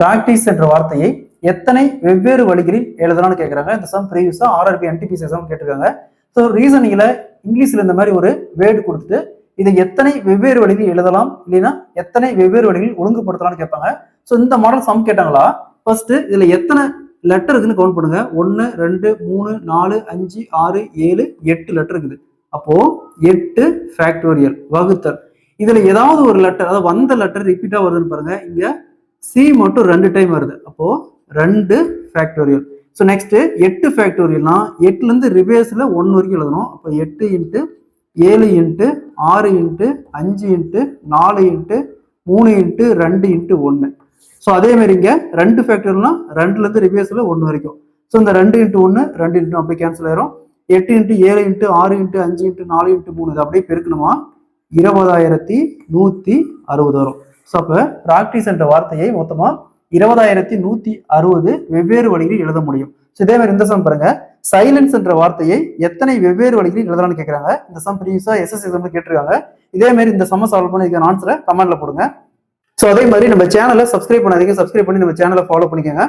Practice என்ற வார்த்தையை எத்தனை வெவ்வேறு வழிகளில் எழுதலாம்னு கேட்குறாங்க. இந்த சம் ப்ரீவியஸா ஆர்ஆர்பி என்டிபிசி எக்ஸாம் கேட்டிருக்காங்க. ஸோ ரீசனிங்ல இங்கிலீஷ்ல இந்த மாதிரி ஒரு வேர்டு கொடுத்துட்டு இதை எத்தனை வெவ்வேறு வழிகளில் எழுதலாம், இல்லைன்னா எத்தனை வெவ்வேறு வழிகளில் ஒழுங்குபடுத்தலாம்னு கேட்பாங்க. ஸோ இந்த மாடல் சம் கேட்டாங்களா, ஃபர்ஸ்ட் இதுல எத்தனை லெட்டர் இருக்குன்னு கவுண்ட் பண்ணுங்க. 1 2 3 4 5 6 7 8 லெட்டர் இருக்குது. அப்போ 8 ஃபேக்டோரியல் வகுத்தல். இதுல ஏதாவது ஒரு லெட்டர், அதாவது வந்த லெட்டர் ரிப்பீட்டா வருதுன்னு பாருங்க. இங்க சி மட்டும் 2 டைம் வருது. அப்போ 2 ஃபேக்டோரியல். ஸோ நெக்ஸ்ட் 8 ஃபேக்டோரியல்னா 8ல இருந்து ரிவேர்ஸ்ல 1 வரைக்கும் எழுதணும். அப்போ 8 into 7 into 6 into 5 into 4 into 3 into 2 into 1. So அதே மாதிரி இங்க 2 ஃபேக்டோரியல்னா 2ல இருந்து ரிவேர்ஸ்ல 1 வரைக்கும். ஸோ இந்த 2 இன்ட்டு 1 2 இன்ட்டு அப்படி கேன்சல் ஆயிரும். 8 into 7 into 6 into 5 into 4 into 3 இது அப்படியே பெருக்கணுமா 20,160 வரும். ஸோ அப்போ ப்ராக்டிஸ் என்ற வார்த்தையை மொத்தமா 20,160 வெவ்வேறு வழிகளில் எழுத முடியும். ஸோ இதே மாதிரி இந்த சம் பாருங்க, சைலன்ஸ் என்ற வார்த்தையை எத்தனை வெவ்வேறு வழிகளில் எழுதலாம்னு கேட்கறாங்க. இந்த சம் ப்ரீவியஸா எஸ்எஸ் எக்ஸாம்ல கேட்டிருக்காங்க. இதே மாதிரி இந்த சம்ம சால்வ் பண்ணி இதுக்கான ஆன்சரை கமெண்ட்ல போடுங்க. ஸோ அதே மாதிரி நம்ம சேனலை சப்ஸ்கிரைப் பண்ணாதீங்க, சப்ஸ்கிரைப் பண்ணி நம்ம சேனலை ஃபாலோ பண்ணிக்கோங்க.